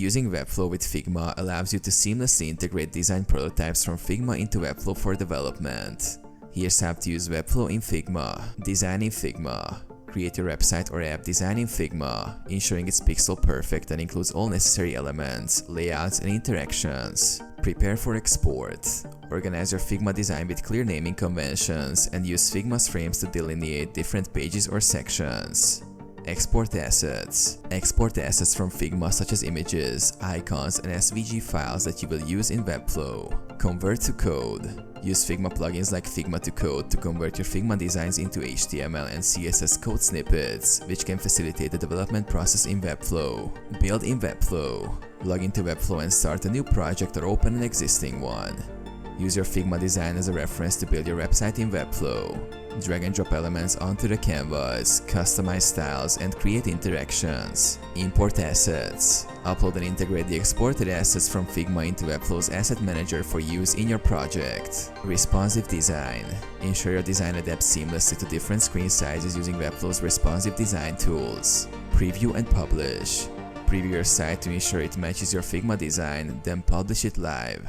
Using Webflow with Figma allows you to seamlessly integrate design prototypes from Figma into Webflow for development. Here's how to use Webflow in Figma. Design in Figma. Create your website or app design in Figma, ensuring it's pixel perfect and includes all necessary elements, layouts, and interactions. Prepare for export. Organize your Figma design with clear naming conventions and use Figma's frames to delineate different pages or sections. Export assets. Export assets from Figma such as images, icons, and SVG files that you will use in Webflow. Convert to code. Use Figma plugins like Figma to Code to convert your Figma designs into HTML and CSS code snippets, which can facilitate the development process in Webflow. Build in Webflow. Log into Webflow and start a new project or open an existing one. Use your Figma design as a reference to build your website in Webflow. Drag and drop elements onto the canvas, customize styles, and create interactions. Import assets. Upload and integrate the exported assets from Figma into Webflow's asset manager for use in your project. Responsive design. Ensure your design adapts seamlessly to different screen sizes using Webflow's responsive design tools. Preview and publish. Preview your site to ensure it matches your Figma design, then publish it live.